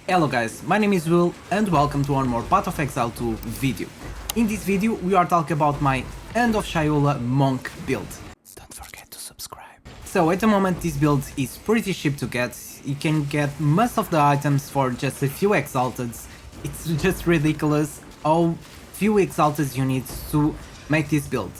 Hello guys, my name is Will and welcome to one more Path of Exile 2 video. In this video we are talking about my End of Chayula monk build. Don't forget to subscribe. So at the moment this build is pretty cheap to get. You can get most of the items for just a few exalteds. It's just ridiculous how few exalteds you need to make this build.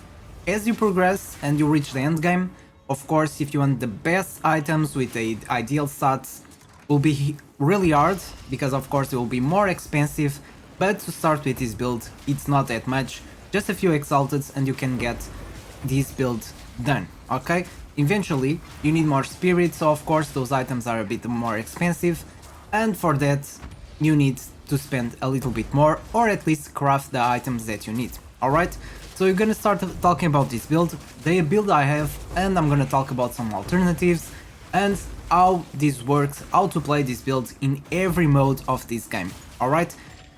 As you progress and you reach the end game, of course if you want the best items with the ideal stats, will be really hard because of course it will be more expensive, but to start with this build it's not that much, just a few exalteds and you can get this build done. Okay, eventually you need more spirits, so of course those items are a bit more expensive, and for that you need to spend a little bit more or at least craft the items that you need. Alright, so you're gonna start talking about this build, the build I have, and I'm gonna talk about some alternatives and how this works, how to play this build in every mode of this game. Alright,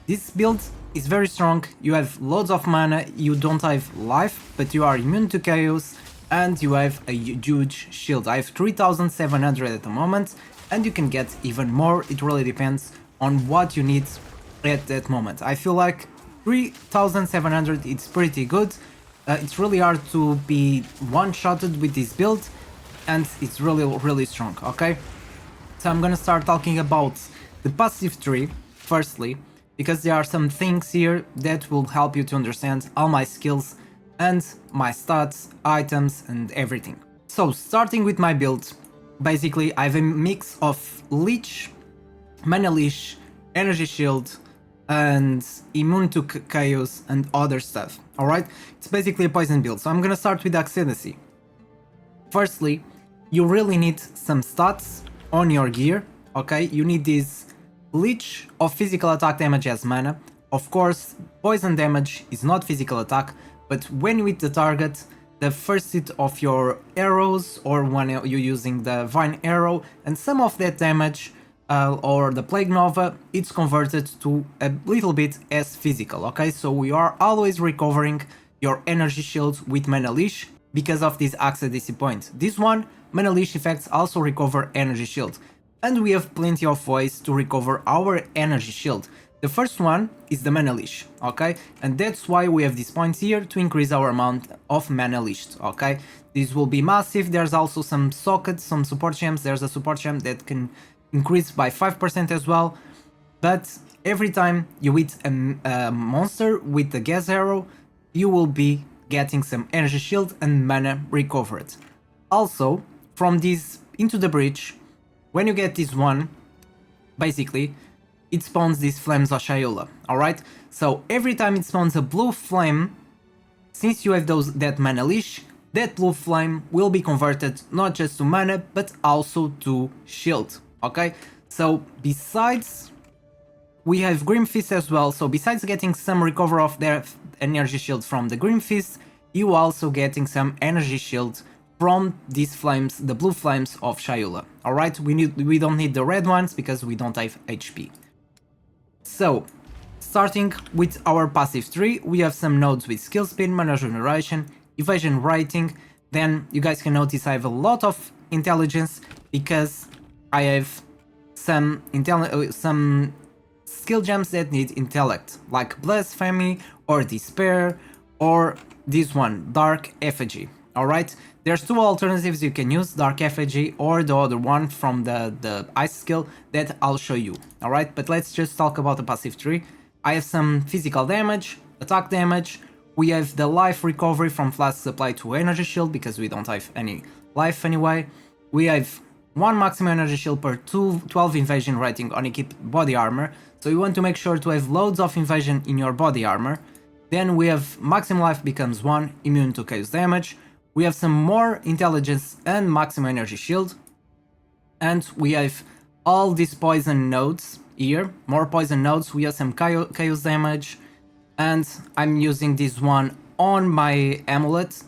this build is very strong, you have loads of mana, you don't have life, but you are immune to chaos, and you have a huge shield. I have 3700 at the moment, and you can get even more, it really depends on what you need at that moment. I feel like 3700 it's pretty good, it's really hard to be one-shotted with this build, and it's really strong. Okay, so I'm gonna start talking about the passive tree firstly, because there are some things here that will help you to understand all my skills and my stats, items and everything. So starting with my build, basically I have a mix of leech, mana leash, energy shield and immune to chaos and other stuff. Alright, it's basically a poison build, so I'm gonna start with Ascendancy. Firstly, you really need some stats on your gear, okay? You need this leech of physical attack damage as mana. Of course, poison damage is not physical attack, but when you hit the target, the first hit of your arrows, or when you're using the Vine Arrow, and some of that damage, or the Plague Nova, it's converted to a little bit as physical, okay? So we are always recovering your energy shield with Mana Leash, because of this Ascendancy point. This one, Mana Leash effects also recover energy shield, and we have plenty of ways to recover our energy shield. The first one is the Mana Leash, okay? And that's why we have these points here to increase our amount of Mana Leashed, okay? This will be massive. There's also some sockets, some support gems. There's a support gem that can increase by 5% as well, but every time you hit a monster with the gas arrow, you will be getting some energy shield and mana recovered. Also, from this Into the Breach, when you get this one, basically, it spawns these flames of Chayula, alright? So every time it spawns a blue flame, since you have that mana leash, that blue flame will be converted not just to mana, but also to shield, okay? So besides, we have Grim Fist as well, so besides getting some recover of their energy shield from the Grim Fist, you also getting some energy shield from these flames, the blue flames of Chayula. Alright, we don't need the red ones because we don't have HP. So, starting with our passive tree, we have some nodes with skill speed, mana regeneration, evasion rating. Then you guys can notice I have a lot of intelligence because I have some skill gems that need intellect, like Blasphemy or Despair or this one, Dark Effigy. Alright, there's two alternatives you can use, Dark Effigy or the other one from the ice skill that I'll show you. Alright, but let's just talk about the passive tree. I have some physical damage, attack damage, we have the life recovery from flasks applied to energy shield because we don't have any life anyway. We have 1 maximum energy shield per 12 invasion rating on equipped body armor, so you want to make sure to have loads of invasion in your body armor. Then we have maximum life becomes 1, immune to chaos damage. We have some more intelligence and maximum energy shield. And we have all these poison nodes here, more poison nodes. We have some chaos damage. And I'm using this one on my amulet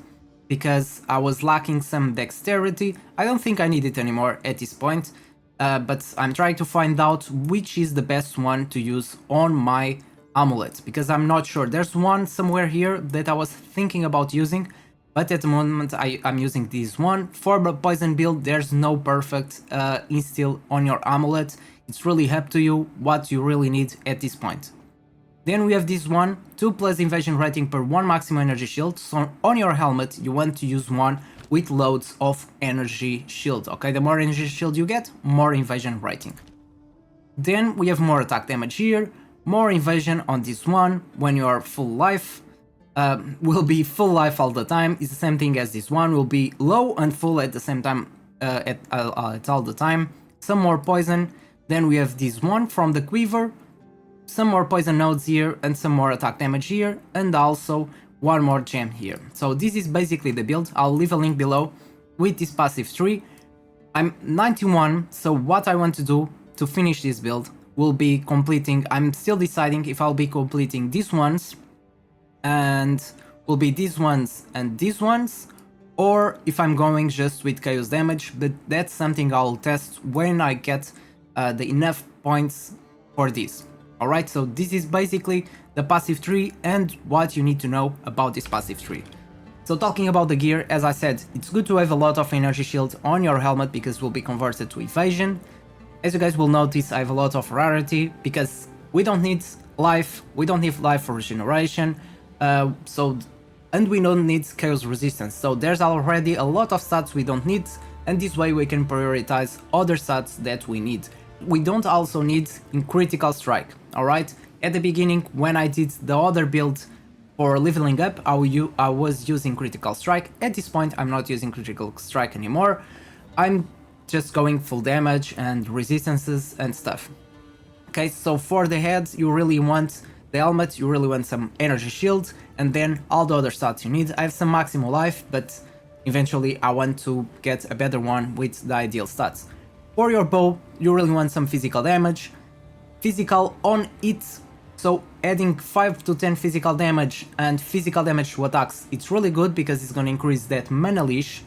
because I was lacking some dexterity. I don't think I need it anymore at this point, but I'm trying to find out which is the best one to use on my amulet, because I'm not sure. There's one somewhere here that I was thinking about using, but at the moment I'm using this one. For the poison build, there's no perfect instill on your amulet. It's really up to you what you really need at this point. Then we have this one, 2 plus invasion rating per 1 maximum energy shield. So on your helmet you want to use one with loads of energy shield. Okay, the more energy shield you get, more invasion rating. Then we have more attack damage here, more invasion on this one when you are full life. Will be full life all the time. It's the same thing as this one, will be low and full at the same time, at all the time. Some more poison. Then we have this one from the quiver, some more poison nodes here and some more attack damage here, and also one more gem here. So this is basically the build. I'll leave a link below with this passive tree. I'm 91, so what I want to do to finish this build will be completing, I'm still deciding if I'll be completing these ones and will be these ones and these ones, or if I'm going just with chaos damage, but that's something I'll test when I get the enough points for this. Alright, so this is basically the passive tree and what you need to know about this passive tree. So talking about the gear, as I said, it's good to have a lot of energy shield on your helmet because it will be converted to evasion. As you guys will notice, I have a lot of rarity because we don't need life for regeneration, and we don't need chaos resistance, so there's already a lot of stats we don't need, and this way we can prioritize other stats that we need. We don't also need in critical strike, alright? At the beginning, when I did the other build for leveling up, I was using critical strike. At this point, I'm not using critical strike anymore. I'm just going full damage and resistances and stuff. Okay, so for the head, you really want the helmet, you really want some energy shield, and then all the other stats you need. I have some maximal life, but eventually I want to get a better one with the ideal stats. For your bow, you really want some physical damage. Physical on it, so adding 5 to 10 physical damage and physical damage to attacks, it's really good because it's gonna increase that mana leash.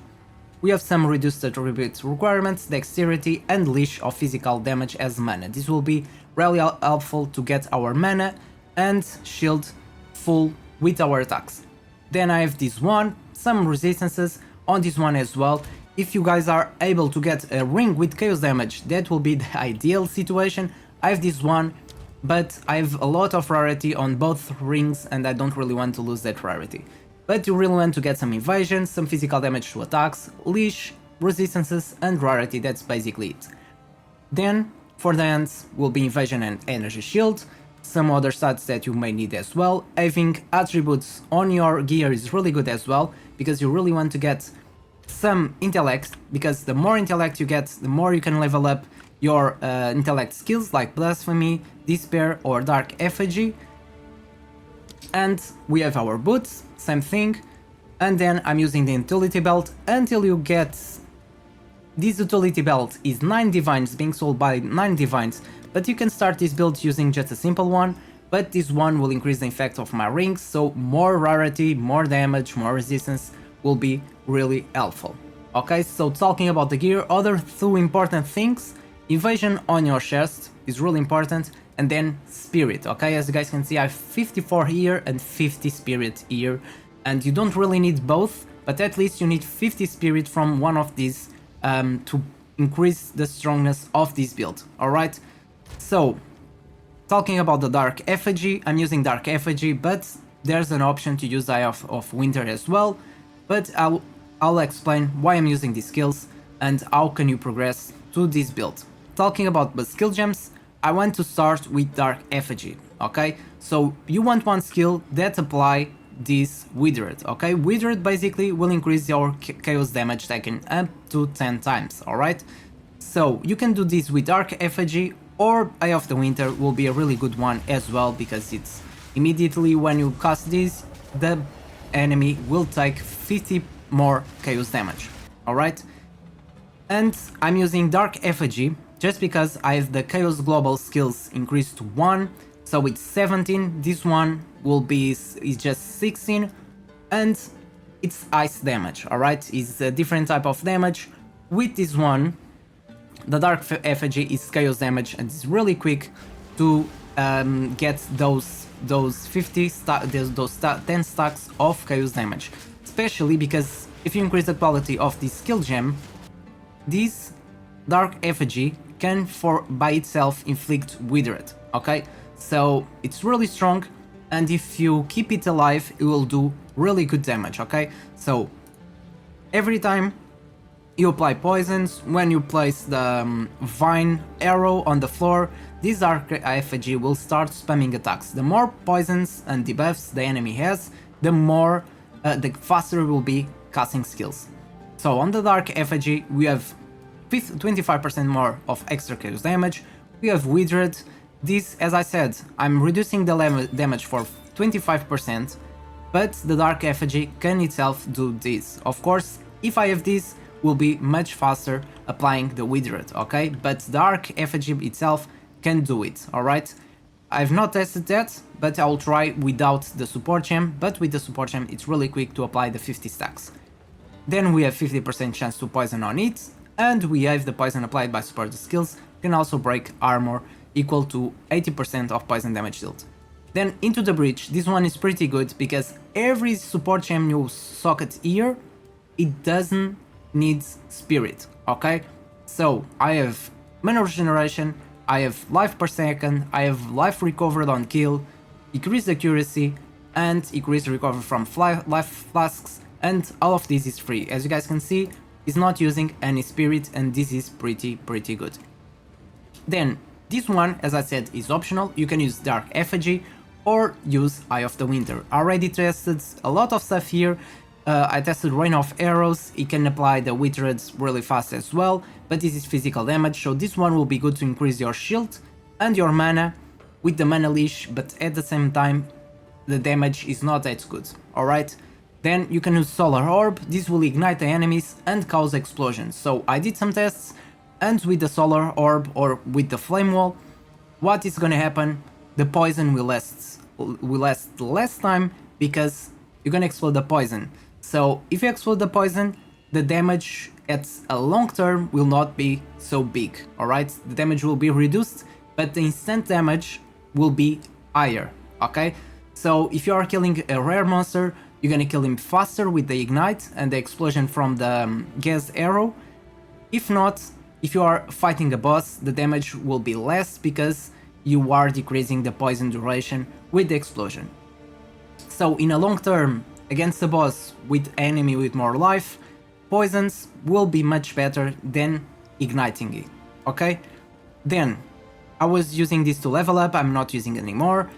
We have some reduced attribute requirements, dexterity and leash of physical damage as mana. This will be really helpful to get our mana and shield full with our attacks. Then I have this one, some resistances on this one as well. If you guys are able to get a ring with chaos damage, that will be the ideal situation. I have this one, but I have a lot of rarity on both rings and I don't really want to lose that rarity. But you really want to get some evasion, some physical damage to attacks, leash, resistances and rarity, that's basically it. Then for the hands will be evasion and energy shield, some other stats that you may need as well. Having attributes on your gear is really good as well, because you really want to get some intellect, because the more intellect you get, the more you can level up your intellect skills like blasphemy, despair or dark effigy. And we have our boots, same thing. And then I'm using the utility belt until you get... This utility belt is 9 divines, being sold by 9 divines, but you can start this build using just a simple one, but this one will increase the effect of my rings, so more rarity, more damage, more resistance will be really helpful. Okay, so talking about the gear, other 2 important things: evasion on your chest is really important, and then spirit. Okay, as you guys can see, I have 54 here and 50 spirit here, and you don't really need both, but at least you need 50 spirit from one of these to increase the strongness of this build. Alright, so talking about the dark effigy, I'm using dark effigy, but there's an option to use Eye of Winter as well, but I'll explain why I'm using these skills and how can you progress to this build. Talking about the skill gems, I want to start with dark effigy. Okay, so you want one skill that apply this withered. Okay, withered basically will increase your chaos damage taken up to 10 times. Alright, so you can do this with dark effigy, or Eye of the Winter will be a really good one as well, because it's immediately when you cast this, the enemy will take 50 more chaos damage. Alright, and I'm using dark effigy just because I have the chaos global skills increased to 1, so it's 17, this one will be is just 16, and it's ice damage. Alright, it's a different type of damage. With this one, the dark effigy is chaos damage, and it's really quick to get those 10 stacks of chaos damage, especially because if you increase the quality of this skill gem, this dark effigy can by itself inflict Withered, okay? So it's really strong, and if you keep it alive, it will do really good damage, okay? So every time you apply poisons, when you place the vine arrow on the floor, this dark effigy will start spamming attacks. The more poisons and debuffs the enemy has, the faster it will be casting skills. So on the dark effigy we have 25% more of extra chaos damage, we have Withered. This, as I said, I'm reducing the damage for 25%, but the dark effigy can itself do this. Of course, if I have this, will be much faster applying the Withered, okay? But dark effigy itself can do it, alright? I've not tested that, but I'll try without the support gem, but with the support gem it's really quick to apply the 50 stacks. Then we have 50% chance to poison on it, and we have the poison applied by support skills, can also break armor equal to 80% of poison damage dealt. Then into the breach, this one is pretty good because every support gem you socket here, it doesn't needs spirit, okay? So I have mana regeneration, I have life per second, I have life recovered on kill, increased accuracy, and increased recovery from life flasks, and all of this is free. As you guys can see, it's not using any spirit, and this is pretty good. Then this one, as I said, is optional. You can use Dark Effigy or use Eye of the Winter. I already tested a lot of stuff here. I tested Rain of Arrows, it can apply the Withered really fast as well, but this is physical damage, so this one will be good to increase your shield and your mana with the mana leash, but at the same time the damage is not that good, alright? Then you can use Solar Orb, this will ignite the enemies and cause explosions. So I did some tests, and with the Solar Orb or with the Flame Wall, what is gonna happen? The poison will last less time because you're gonna explode the poison. So if you explode the poison, the damage at a long term will not be so big, alright? The damage will be reduced, but the instant damage will be higher, okay? So if you are killing a rare monster, you're gonna kill him faster with the ignite and the explosion from the gas arrow. If not, if you are fighting a boss, the damage will be less because you are decreasing the poison duration with the explosion. So in a long term, against a boss with enemy with more life, poisons will be much better than igniting it, okay? Then, I was using this to level up, I'm not using it anymore.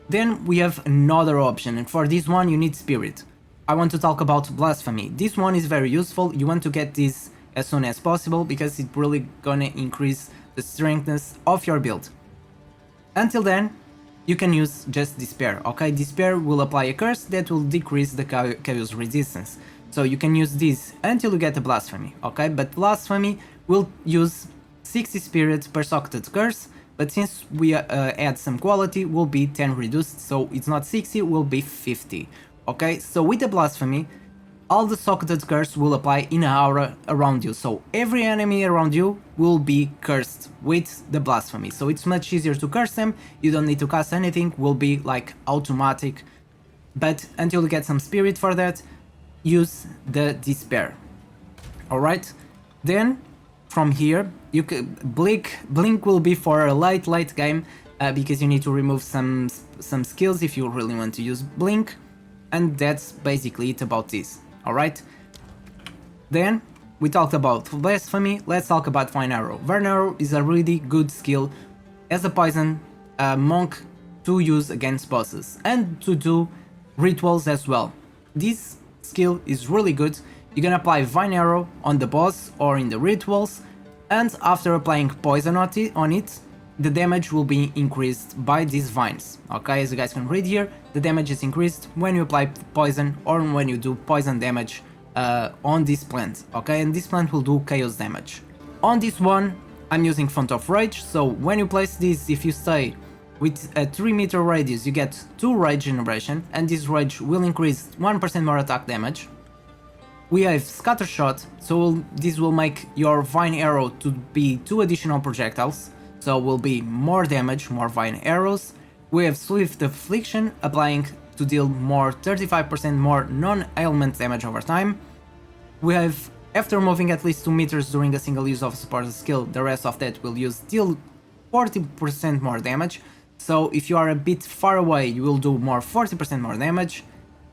Then we have another option, and for this one you need Spirit. I want to talk about Blasphemy. This one is very useful, you want to get this as soon as possible because it's really gonna increase the strengthness of your build. Until then, you can use just Despair, okay? Despair will apply a curse that will decrease the chaos resistance. So you can use this until you get a Blasphemy, okay? But Blasphemy will use 60 spirit per socketed curse, but since we add some quality, will be 10 reduced, so it's not 60, it will be 50, okay? So with the Blasphemy, all the socketed curse will apply in an aura around you, so every enemy around you will be cursed with the Blasphemy, so it's much easier to curse them, you don't need to cast anything, will be like automatic, but until you get some spirit for that, use the Despair, alright? Then, from here, you can Blink will be for a late game, because you need to remove some skills if you really want to use Blink, and that's basically it about this. Alright, then we talked about Blasphemy, let's talk about Vine Arrow. Vine Arrow is a really good skill as a poison monk to use against bosses and to do rituals as well. This skill is really good, you can apply Vine Arrow on the boss or in the rituals, and after applying poison on it, the damage will be increased by these vines, okay? As you guys can read here, the damage is increased when you apply poison or when you do poison damage on this plant, okay? And this plant will do chaos damage. On this one, I'm using Font of Rage, so when you place this, if you stay with a 3-meter radius, you get 2 rage generation, and this rage will increase 1% more attack damage. We have Scatter Shot, so this will make your Vine Arrow to be 2 additional projectiles, so will be more damage, more Vine Arrows. We have Swift Affliction, applying to deal more 35% more non-ailment damage over time. We have After moving at least 2 meters during a single use of a support skill, the rest of that will use still 40% more damage. So if you are a bit far away, you will do more 40% more damage.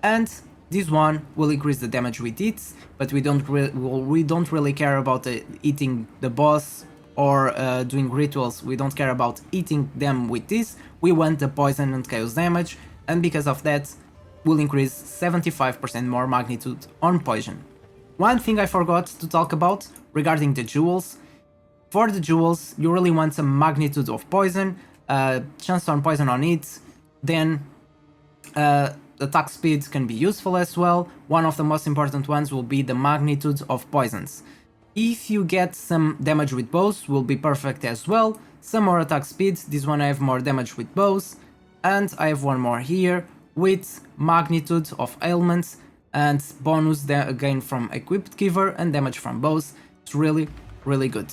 And this one will increase the damage with it, but we don't really care about eating the boss or doing rituals. We don't care about eating them with this. We want the poison and chaos damage, and because of that, will increase 75% more magnitude on poison. One thing I forgot to talk about regarding the jewels. For the jewels, you really want some magnitude of poison, chance on poison on it, then attack speed can be useful as well. One of the most important ones will be the magnitude of poisons. If you get some damage with bows, will be perfect as well. Some more attack speed, this one I have more damage with bows, and I have one more here with magnitude of ailments and bonus gain from equipped giver and damage from bows. It's really good.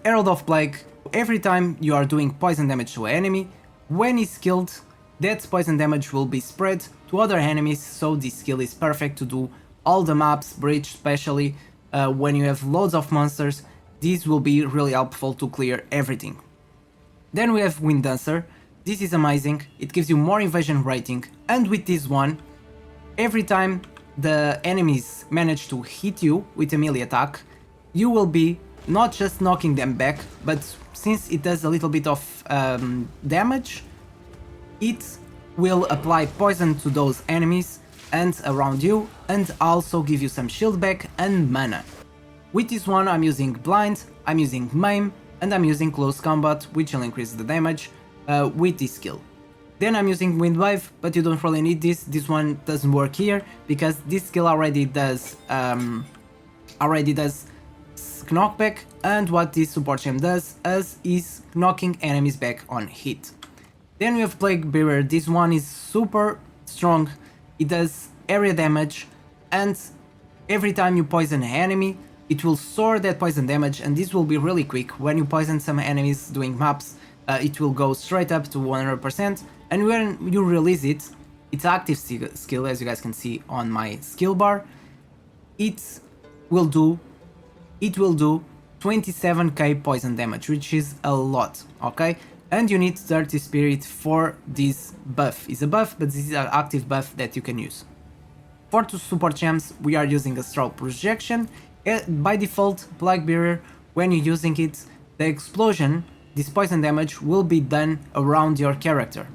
Herald of Plague, every time you are doing poison damage to an enemy, when he's killed, that poison damage will be spread to other enemies, so this skill is perfect to do all the maps, Breach especially, when you have loads of monsters. This will be really helpful to clear everything. Then we have Wind Dancer. This is amazing, it gives you more evasion rating, and with this one, every time the enemies manage to hit you with a melee attack, you will be not just knocking them back, but since it does a little bit of damage, it will apply poison to those enemies and around you, and also give you some shield back and mana. With this one I'm using Blind, I'm using Maim, and I'm using Close Combat, which will increase the damage with this skill. Then I'm using Wind Wave, but you don't really need this one doesn't work here, because this skill already does knockback, and what this support gem does is knocking enemies back on hit. Then we have Plague Bearer. This one is super strong, it does area damage, and every time you poison an enemy, it will soar that poison damage, and this will be really quick. When you poison some enemies doing maps, it will go straight up to 100%, and when you release it, it's active skill, as you guys can see on my skill bar, it will do 27k poison damage, which is a lot, okay? And you need 30 spirit for this buff. It's a buff, but this is an active buff that you can use. For the support gems, we are using Astral Projection. By default, Plague Bearer, when you're using it, the explosion, this poison damage, will be done around your character.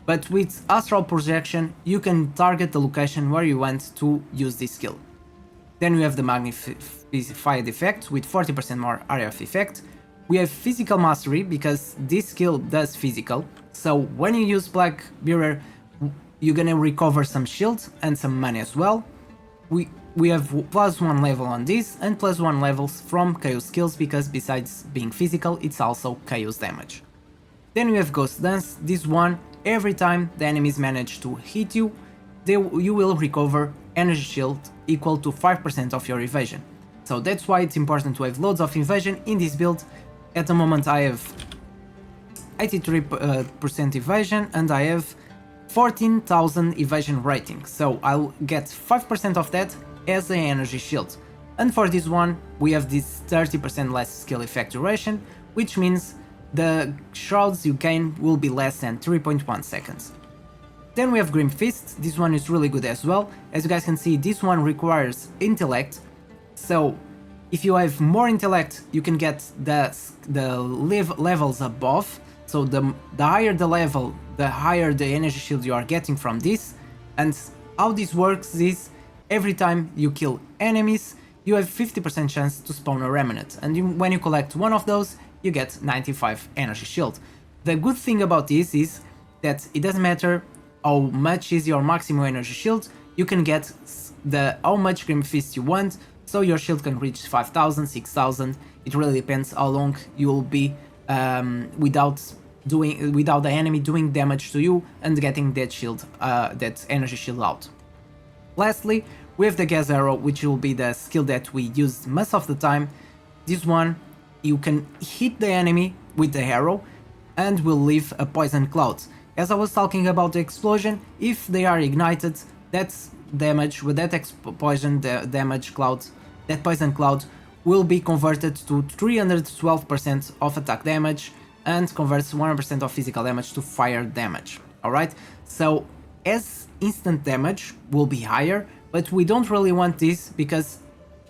But with Astral Projection, you can target the location where you want to use this skill. Then we have the Magnified effect with 40% more area of effect. We have Physical Mastery, because this skill does physical, so when you use Plague Bearer, you're gonna recover some shield and some money as well. We have +1 level on this, and +1 levels from chaos skills, because besides being physical, it's also chaos damage. Then we have Ghost Dance. This one, every time the enemies manage to hit you, you will recover energy shield equal to 5% of your evasion. So that's why it's important to have loads of evasion in this build. At the moment I have 83% evasion, and I have 14,000 evasion rating, so I'll get 5% of that as an energy shield. And for this one, we have this 30% less skill effect duration, which means the shrouds you gain will be less than 3.1 seconds. Then we have Grim Fist. This one is really good as well. As you guys can see, this one requires intellect, so if you have more intellect, you can get the levels above. So the higher the level, the higher the energy shield you are getting from this. And how this works is, every time you kill enemies, you have 50% chance to spawn a remnant. And when you collect one of those, you get 95 energy shield. The good thing about this is that it doesn't matter how much is your maximum energy shield, you can get how much Grim Fist you want. So your shield can reach 5,000, 6,000, it really depends how long you will be without the enemy doing damage to you and getting that shield, that energy shield out. Lastly, we have the Gas Arrow, which will be the skill that we use most of the time. This one, you can hit the enemy with the arrow and will leave a poison cloud. As I was talking about the explosion, if they are ignited, that's damage with that poison, the damage cloud that Poison Cloud will be converted to 312% of attack damage and converts 100% of physical damage to fire damage. Alright, so as instant damage will be higher, but we don't really want this because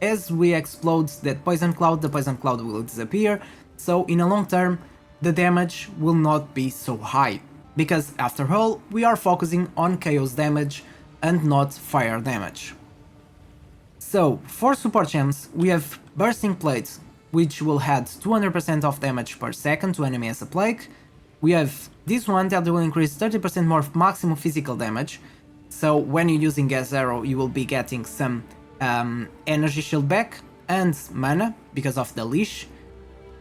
as we explode that Poison Cloud, the Poison Cloud will disappear, so in a long term the damage will not be so high, because after all we are focusing on chaos damage and not fire damage. So for support gems we have Bursting Plate, which will add 200% of damage per second to enemy as a plague. We have this one that will increase 30% more maximum physical damage, so when you're using Gas Arrow you will be getting some energy shield back and mana because of the leash.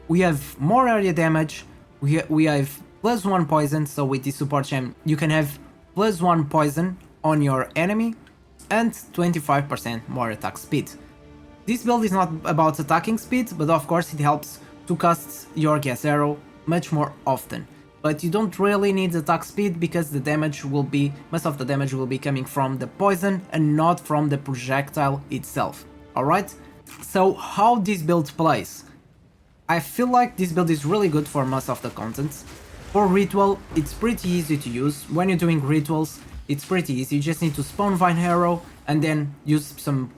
We have more area damage, we have +1 poison, so with this support gem you can have +1 poison on your enemy and 25% more attack speed. This build is not about attacking speed, but of course it helps to cast your Gas Arrow much more often. But you don't really need attack speed because the damage will be, most of the damage will be coming from the poison and not from the projectile itself. Alright? So how this build plays? I feel like this build is really good for most of the contents. For ritual, it's pretty easy to use. When you're doing rituals, it's pretty easy. You just need to spawn Vine Arrow and then use some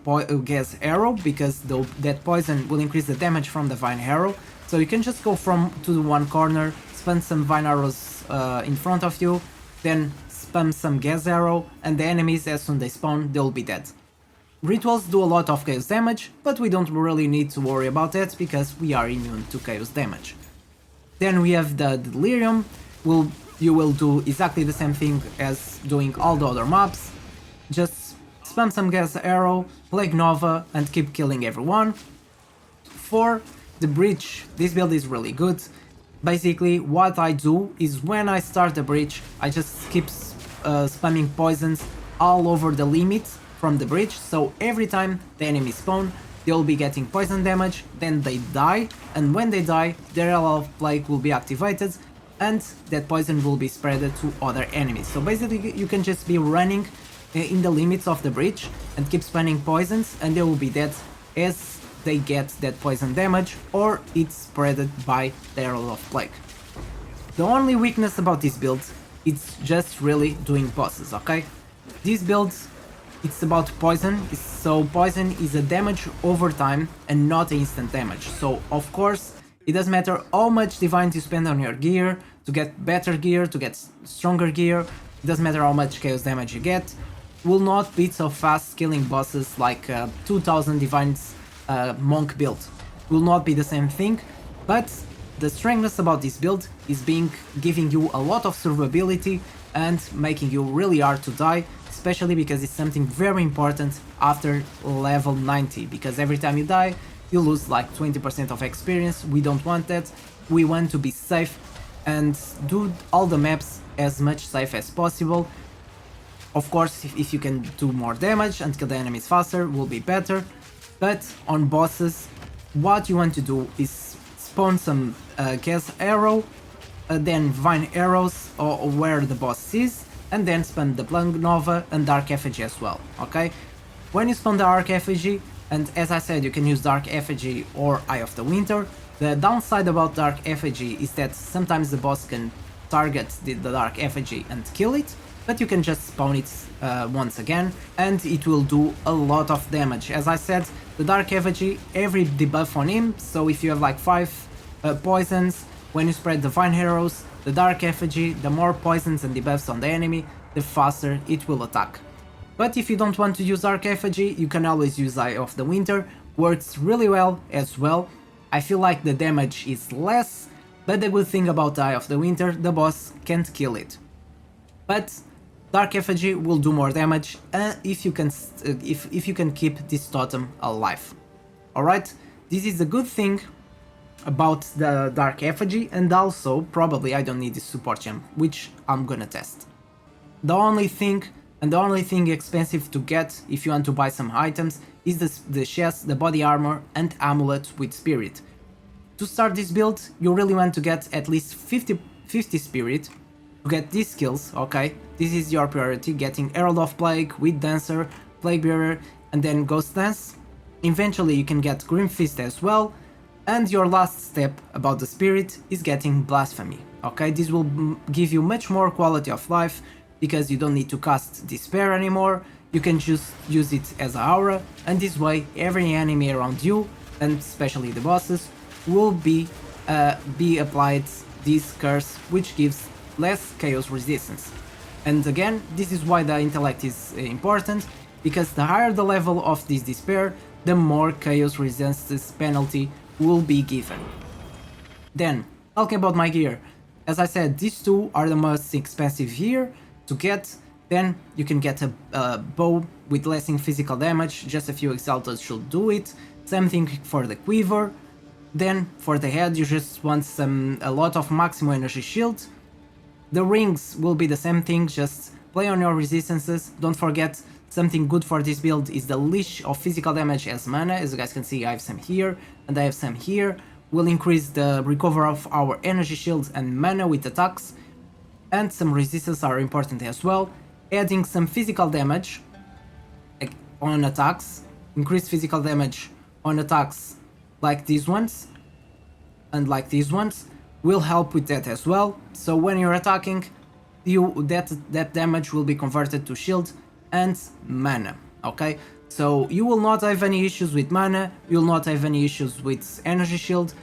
Gas Arrow because that poison will increase the damage from the Vine Arrow. So you can just go to the one corner, spam some Vine Arrows in front of you, then spam some Gas Arrow, and the enemies, as soon as they spawn, they'll be dead. Rituals do a lot of chaos damage, but we don't really need to worry about that because we are immune to chaos damage. Then we have the Delirium. You will do exactly the same thing as doing all the other mobs. Just spam some Gas Arrow, Plague Nova, and keep killing everyone. For the breach, this build is really good. Basically, what I do is when I start the breach, I just keep spamming poisons all over the limit from the breach, so every time the enemy spawn, they'll be getting poison damage, then they die, and when they die, their Ally of Plague will be activated, and that poison will be spreaded to other enemies. So basically, you can just be running in the limits of the breach and keep spamming poisons, and they will be dead as they get that poison damage, or it's spreaded by the Herald of Plague. The only weakness about this build, it's just really doing bosses, okay? This build, it's about poison, so poison is a damage over time and not instant damage. So of course, it doesn't matter how much divines you spend on your gear to get better gear, to get stronger gear, it doesn't matter how much chaos damage you get, will not beat so fast killing bosses like 2000 divines monk build. Will not be the same thing, but the strength about this build is giving you a lot of survivability and making you really hard to die, especially because it's something very important after level 90, because every time you die you lose like 20% of experience. We don't want that, we want to be safe and do all the maps as much safe as possible. Of course, if you can do more damage and kill the enemies faster, will be better. But on bosses, what you want to do is spawn some Gas Arrow, then Vine Arrows or where the boss is, and then spawn the Plague Nova and Dark Effigy as well, okay? When you spawn the Dark Effigy, and as I said you can use Dark Effigy or Eye of the Winter, the downside about Dark Effigy is that sometimes the boss can target the Dark Effigy and kill it, but you can just spawn it once again and it will do a lot of damage. As I said, the Dark Effigy, every debuff on him, so if you have like 5 poisons, when you spread the Vine Arrows, the Dark Effigy, the more poisons and debuffs on the enemy, the faster it will attack. But if you don't want to use Dark Effigy, you can always use Eye of the Winter, works really well as well. I feel like the damage is less, but the good thing about Eye of the Winter, the boss can't kill it. But Dark Effigy will do more damage if you can keep this totem alive. Alright, this is a good thing about the Dark Effigy, and also probably I don't need this support gem, which I'm gonna test. The only thing expensive to get if you want to buy some items is the chest, the body armor and amulet with spirit. To start this build, you really want to get at least 50 spirit to get these skills, okay? This is your priority, getting Herald of Plague with Dancer, Plague Bearer and then Ghost Dance. Eventually you can get Grim Fist as well, and your last step about the spirit is getting Blasphemy. Okay, this will give you much more quality of life because you don't need to cast Despair anymore, you can just use it as an aura, and this way every enemy around you, and especially the bosses, will be applied this curse, which gives less chaos resistance. And again, this is why the intellect is important, because the higher the level of this despair, the more chaos resistance penalty will be given. Then, talking about my gear, as I said, these two are the most expensive here to get. Then you can get a bow with less in physical damage, just a few exalted should do it. Same thing for the quiver. Then for the head you just want a lot of maximum energy shield. The rings will be the same thing, just play on your resistances. Don't forget, something good for this build is the leash of physical damage as mana. As you guys can see, I have some here and I have some here. Will increase the recover of our energy shields and mana with attacks. And some resistance are important as well. Adding some physical damage on attacks, increase physical damage on attacks like these ones and like these ones will help with that as well. So when you're attacking, that damage will be converted to shield and mana. Okay, so you will not have any issues with mana, you will not have any issues with energy shield,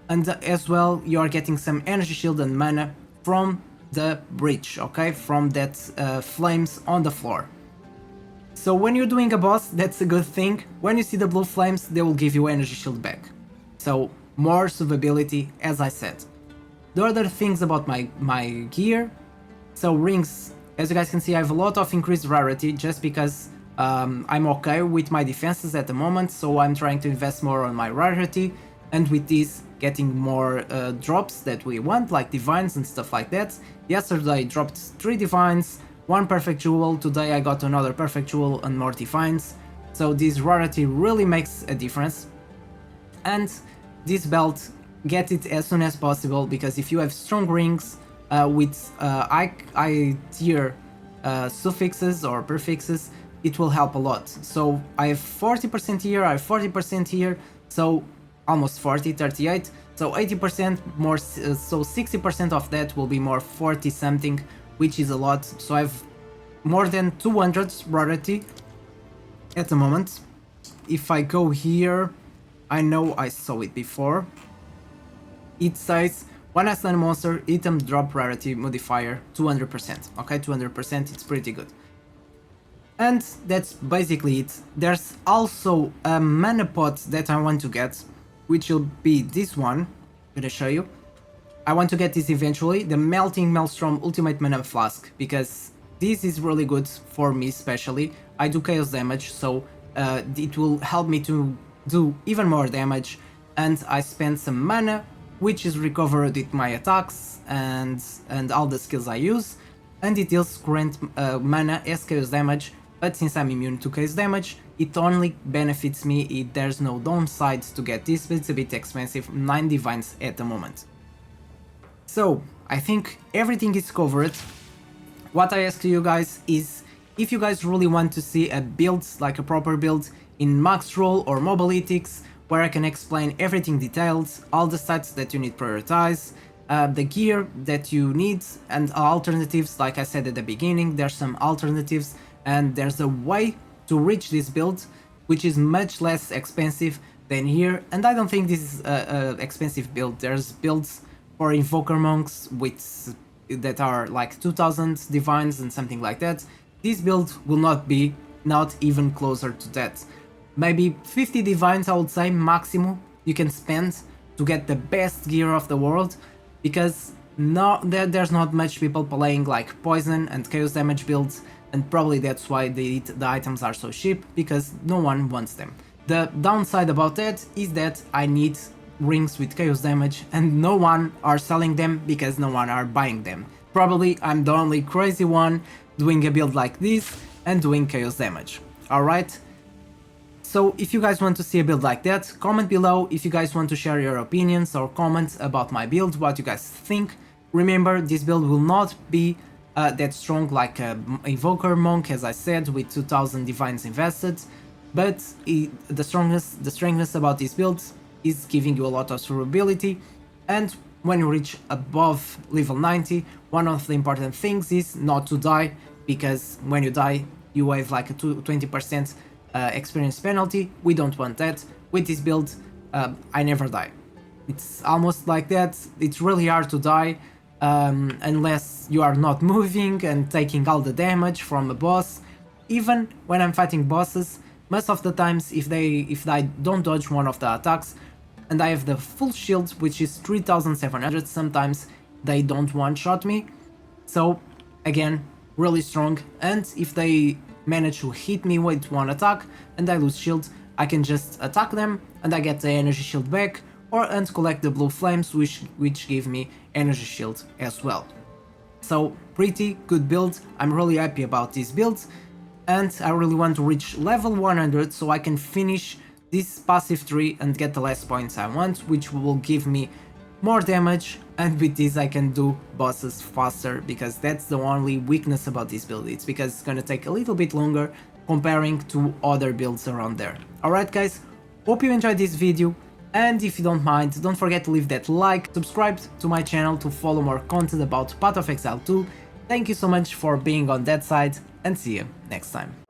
and as well you are getting some energy shield and mana from the bridge, okay, from that flames on the floor. So when you're doing a boss, that's a good thing. When you see the blue flames, they will give you energy shield back. So more survivability, as I said. The other things about my gear, so rings, as you guys can see, I have a lot of increased rarity just because I'm okay with my defenses at the moment, so I'm trying to invest more on my rarity, and with this getting more drops that we want, like divines and stuff like that. Yesterday I dropped 3 divines, 1 perfect jewel, today I got another perfect jewel and more divines, so this rarity really makes a difference. And this belt, get it as soon as possible, because if you have strong rings with high tier suffixes or prefixes, it will help a lot. So I have 40% here, I have 40% here, so almost 40, 38, so 80% more, so 60% of that will be more 40 something, which is a lot. So I have more than 200 rarity at the moment. If I go here, I know I saw it before. It says, when I stun a monster, item drop rarity modifier 200%. Okay, 200%, it's pretty good. And that's basically it. There's also a mana pot that I want to get, which will be this one. I'm gonna show you. I want to get this eventually, the Melting Maelstrom Ultimate Mana Flask, because this is really good for me especially. I do chaos damage, so it will help me to do even more damage, and I spend some mana, which is recovered with my attacks and all the skills I use, and it deals current mana as chaos damage, but since I'm immune to chaos damage, it only benefits me, there's no downside to get this, but it's a bit expensive, 9 divines at the moment. So, I think everything is covered. What I ask you guys is, if you guys really want to see a build, like a proper build, in max roll or mobalytics, where I can explain everything detailed, all the stats that you need to prioritize, the gear that you need, and alternatives. Like I said at the beginning, there's some alternatives, and there's a way to reach this build, which is much less expensive than here, and I don't think this is a expensive build. There's builds for Invoker Monks that are like 2000 divines and something like that. This build will not be even closer to that. Maybe 50 divines, I would say, maximum you can spend to get the best gear of the world, because there's not much people playing like poison and chaos damage builds, and probably that's why the items are so cheap, because no one wants them. The downside about that is that I need rings with chaos damage, and no one are selling them because no one are buying them. Probably I'm the only crazy one doing a build like this and doing chaos damage. Alright? So if you guys want to see a build like that, comment below. If you guys want to share your opinions or comments about my build, what you guys think. Remember, this build will not be that strong like a Invoker Monk, as I said, with 2000 divines invested. but the strengthness about this build is giving you a lot of survivability. And when you reach above level 90, one of the important things is not to die, because when you die you have like a 20% experience penalty. We don't want that. With this build, I never die. It's almost like that. It's really hard to die unless you are not moving and taking all the damage from a boss. Even when I'm fighting bosses, most of the times if I don't dodge one of the attacks and I have the full shield, which is 3700, sometimes they don't one-shot me. So again, really strong. And if they manage to hit me with one attack and I lose shield, I can just attack them and I get the energy shield back, and collect the blue flames, which give me energy shield as well. So pretty good build. I'm really happy about this build, and I really want to reach level 100 so I can finish this passive tree and get the last points I want, which will give me more damage, and with this I can do bosses faster, because that's the only weakness about this build. It's because it's gonna take a little bit longer comparing to other builds around there. Alright guys, hope you enjoyed this video, and if you don't mind, don't forget to leave that like, subscribe to my channel to follow more content about Path of Exile 2. Thank you so much for being on that side, and see you next time.